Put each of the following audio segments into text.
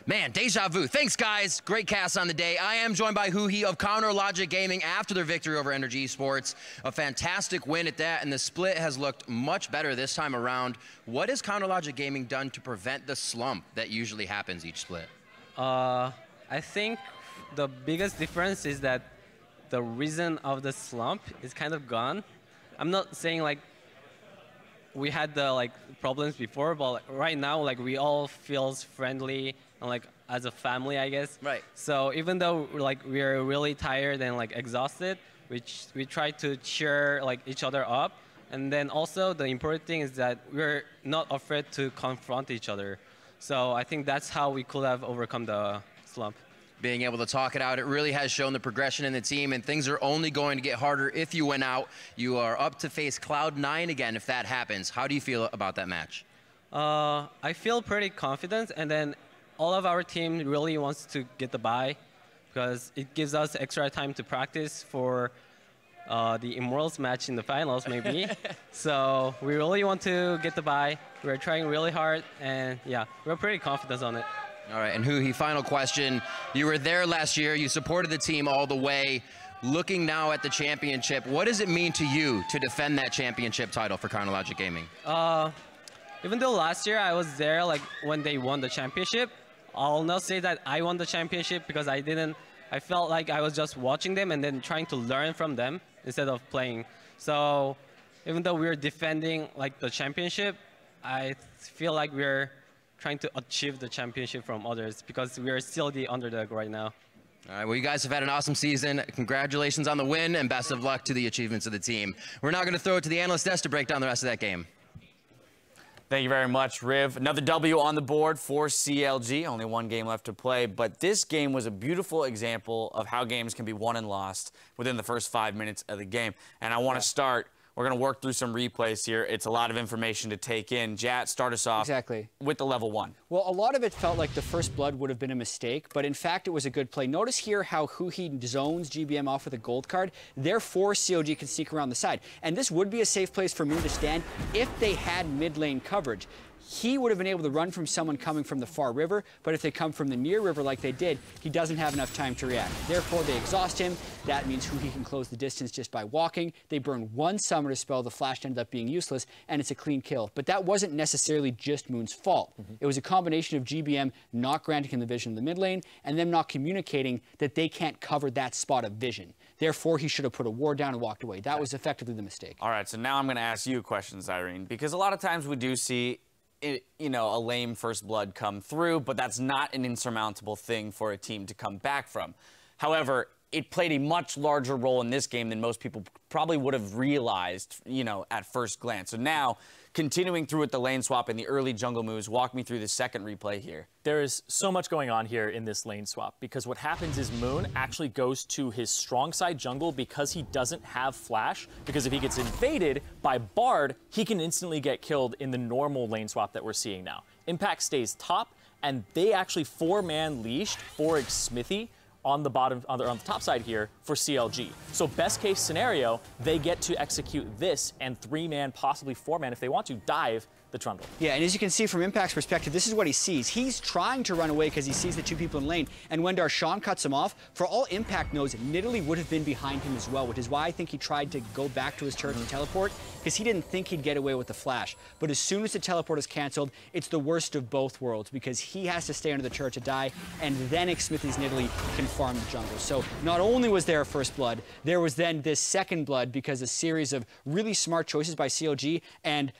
Man, deja vu. Thanks, guys. Great cast on the day. I am joined by Huhi of Counterlogic Gaming after their victory over NRG eSports. A fantastic win at that, and the split has looked much better this time around. What has Counterlogic Gaming done to prevent the slump that usually happens each split? I think the biggest difference is that the reason of the slump is kind of gone. I'm not saying like we had the problems before, but right now we all feels friendly and as a family, I guess. Right. So even though we're really tired and exhausted, we try to cheer each other up. And then also the important thing is that we're not afraid to confront each other. So I think that's how we could have overcome the slump. Being able to talk it out, it really has shown the progression in the team, and things are only going to get harder if you win out. You are up to face Cloud9 again if that happens. How do you feel about that match? I feel pretty confident, and then all of our team really wants to get the bye because it gives us extra time to practice for the Immortals match in the finals, maybe. So we really want to get the bye. We're trying really hard, and yeah, we're pretty confident on it. All right, and Huhi, final question. You were there last year. You supported the team all the way. Looking now at the championship, what does it mean to you to defend that championship title for Counterlogic Gaming? Even though last year I was there when they won the championship, I'll not say that I won the championship because I didn't. I felt like I was just watching them and then trying to learn from them instead of playing. So even though we're defending the championship, I feel like we're trying to achieve the championship from others because we are still the underdog right now. All right, well, you guys have had an awesome season. Congratulations on the win, and best of luck to the achievements of the team. We're now going to throw it to the analyst desk to break down the rest of that game. Thank you very much, Riv. Another W on the board for CLG. Only one game left to play, but this game was a beautiful example of how games can be won and lost within the first 5 minutes of the game. And I want to start. We're going to work through some replays here. It's a lot of information to take in. Jat, start us off with the level 1. Well, a lot of it felt like the first blood would have been a mistake, but in fact, it was a good play. Notice here how Huhi zones GBM off with a gold card. Therefore, CLG can sneak around the side. And this would be a safe place for Moon to stand if they had mid lane coverage. He would have been able to run from someone coming from the far river, but if they come from the near river like they did, he doesn't have enough time to react. Therefore, they exhaust him. That means Huhi can close the distance just by walking. They burn one summoner spell. The flash ended up being useless, and it's a clean kill. But that wasn't necessarily just Moon's fault. It was a combination of GBM not granting him the vision of the mid lane, and them not communicating that they can't cover that spot of vision. Therefore, he should have put a ward down and walked away. That was effectively the mistake. All right, so now I'm going to ask you a question, Zyrene, because a lot of times we do see a lame first blood come through, but that's not an insurmountable thing for a team to come back from. However, it played a much larger role in this game than most people probably would have realized, at first glance. So now, continuing through with the lane swap and the early jungle moves, walk me through the second replay here. There is so much going on here in this lane swap because what happens is Moon actually goes to his strong side jungle because he doesn't have flash, because if he gets invaded by Bard, he can instantly get killed in the normal lane swap that we're seeing now. Impact stays top, and they actually 4-man leashed for Smithy on the bottom, on the top side here for CLG. So best case scenario, they get to execute this and 3-man, possibly 4-man if they want to dive the trundle. Yeah, and as you can see from Impact's perspective, this is what he sees. He's trying to run away because he sees the two people in lane, and when Darshan cuts him off, for all Impact knows, Nidalee would have been behind him as well, which is why I think he tried to go back to his turret and teleport, because he didn't think he'd get away with the flash. But as soon as the teleport is canceled, it's the worst of both worlds, because he has to stay under the turret to die, and then Smithy's Nidalee can farm the jungle. So not only was there a first blood, there was then this second blood because a series of really smart choices by CLG and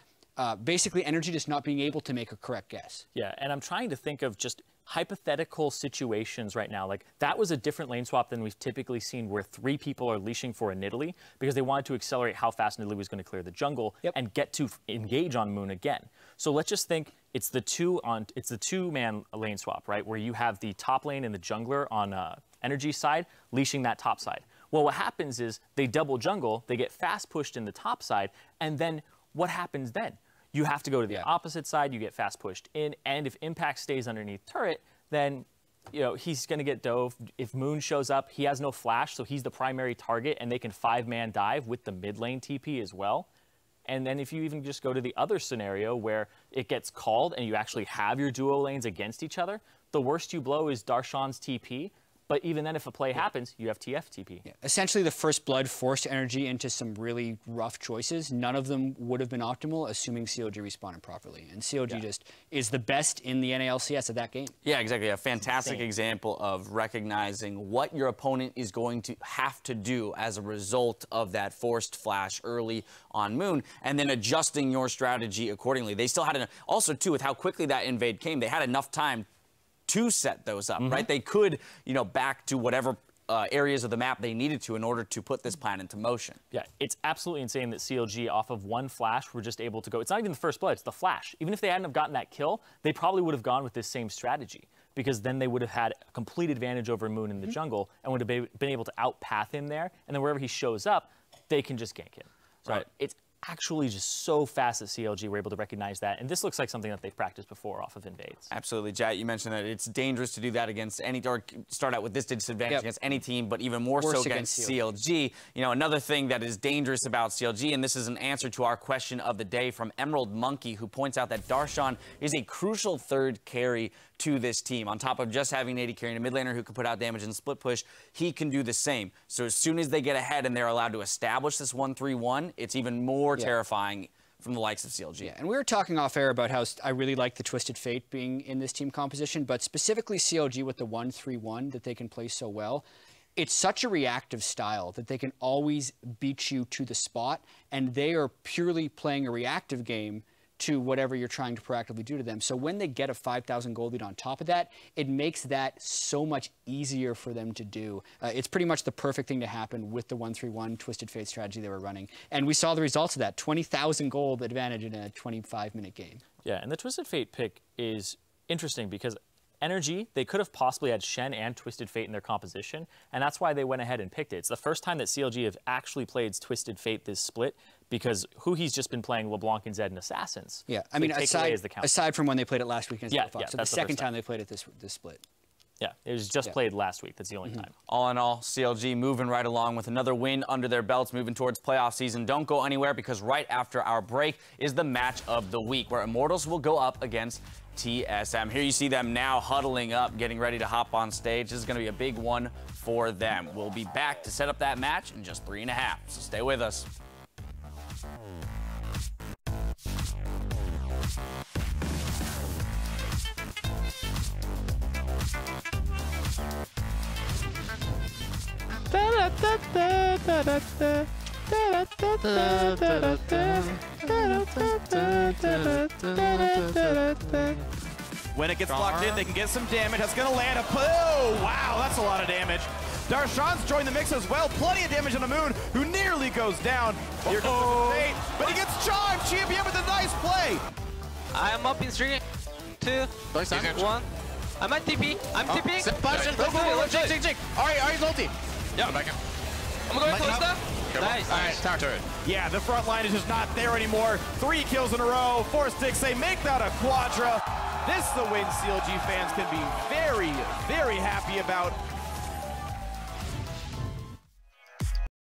basically NRG just not being able to make a correct guess. Yeah, and I'm trying to think of just hypothetical situations right now. That was a different lane swap than we've typically seen where 3 people are leashing for a Nidalee because they wanted to accelerate how fast Nidalee was going to clear the jungle and get to engage on Moon again. So let's just think it's the 2-man lane swap, right? Where you have the top lane and the jungler on NRG side leashing that top side. Well, what happens is they double jungle, they get fast pushed in the top side, and then what happens then? You have to go to the opposite side, you get fast pushed in, and if Impact stays underneath turret, then he's going to get dove. If Moon shows up, he has no flash, so he's the primary target, and they can 5-man dive with the mid lane TP as well. And then if you even just go to the other scenario where it gets called and you actually have your duo lanes against each other, the worst you blow is Darshan's TP. But even then, if a play happens, you have TF-TP. Yeah. Essentially, the first blood forced NRG into some really rough choices. None of them would have been optimal, assuming CLG responded properly. And CLG just is the best in the NALCS at that game. Yeah, exactly. A fantastic example of recognizing what your opponent is going to have to do as a result of that forced flash early on Moon, and then adjusting your strategy accordingly. They still had also, too, with how quickly that invade came, they had enough time to set those up, right? They could, back to whatever areas of the map they needed to in order to put this plan into motion. Yeah, it's absolutely insane that CLG, off of one flash, were just able to go. It's not even the first blood, it's the flash. Even if they hadn't have gotten that kill, they probably would have gone with this same strategy, because then they would have had a complete advantage over Moon in the jungle and would have been able to outpath him there. And then wherever he shows up, they can just gank him. So it's actually just so fast that CLG were able to recognize that. And this looks like something that they've practiced before off of invades. Absolutely. Jat, you mentioned that it's dangerous to do that against any, or start out with this disadvantage against any team, but even more so against CLG. Another thing that is dangerous about CLG, and this is an answer to our question of the day from Emerald Monkey, who points out that Darshan is a crucial third carry to this team. On top of just having AD carry and a mid laner who can put out damage and split push, he can do the same. So as soon as they get ahead and they're allowed to establish this 1-3-1, it's even more terrifying from the likes of CLG. Yeah, and we were talking off air about how I really like the Twisted Fate being in this team composition, but specifically CLG with the 1-3-1 that they can play so well. It's such a reactive style that they can always beat you to the spot, and they are purely playing a reactive game to whatever you're trying to proactively do to them. So when they get a 5,000 gold lead on top of that, it makes that so much easier for them to do. It's pretty much the perfect thing to happen with the 1-3-1 Twisted Fate strategy they were running. And we saw the results of that, 20,000 gold advantage in a 25-minute game. Yeah, and the Twisted Fate pick is interesting because NRG, they could have possibly had Shen and Twisted Fate in their composition, and that's why they went ahead and picked it. It's the first time that CLG have actually played Twisted Fate this split, because Huhi's just been playing LeBlanc and Zed and Assassins. Yeah, I mean, aside from when they played it last week against Fox, so the second time they played it this split. Yeah, it was just played last week. That's the only time. All in all, CLG moving right along with another win under their belts, moving towards playoff season. Don't go anywhere, because right after our break is the match of the week, where Immortals will go up against TSM. Here you see them now huddling up, getting ready to hop on stage. This is going to be a big one for them. We'll be back to set up that match in just 3.5, so stay with us. When it gets locked in, they can get some damage. That's going to land oh, wow, that's a lot of damage. Darshan's joined the mix as well. Plenty of damage on the Moon, who nearly goes down. Here comes the fate, but he gets charged. Champion with a nice play. I am up in 3, 2, 1. I'm at TP. I'm TPing. Go. Jake. Ari's ulti. Yeah, back in. I'm going close now. Nice. All right, tower turret. Yeah, the front line is just not there anymore. 3 kills in a row. 4 sticks. They make that a quadra. This is the win CLG fans can be very, very happy about.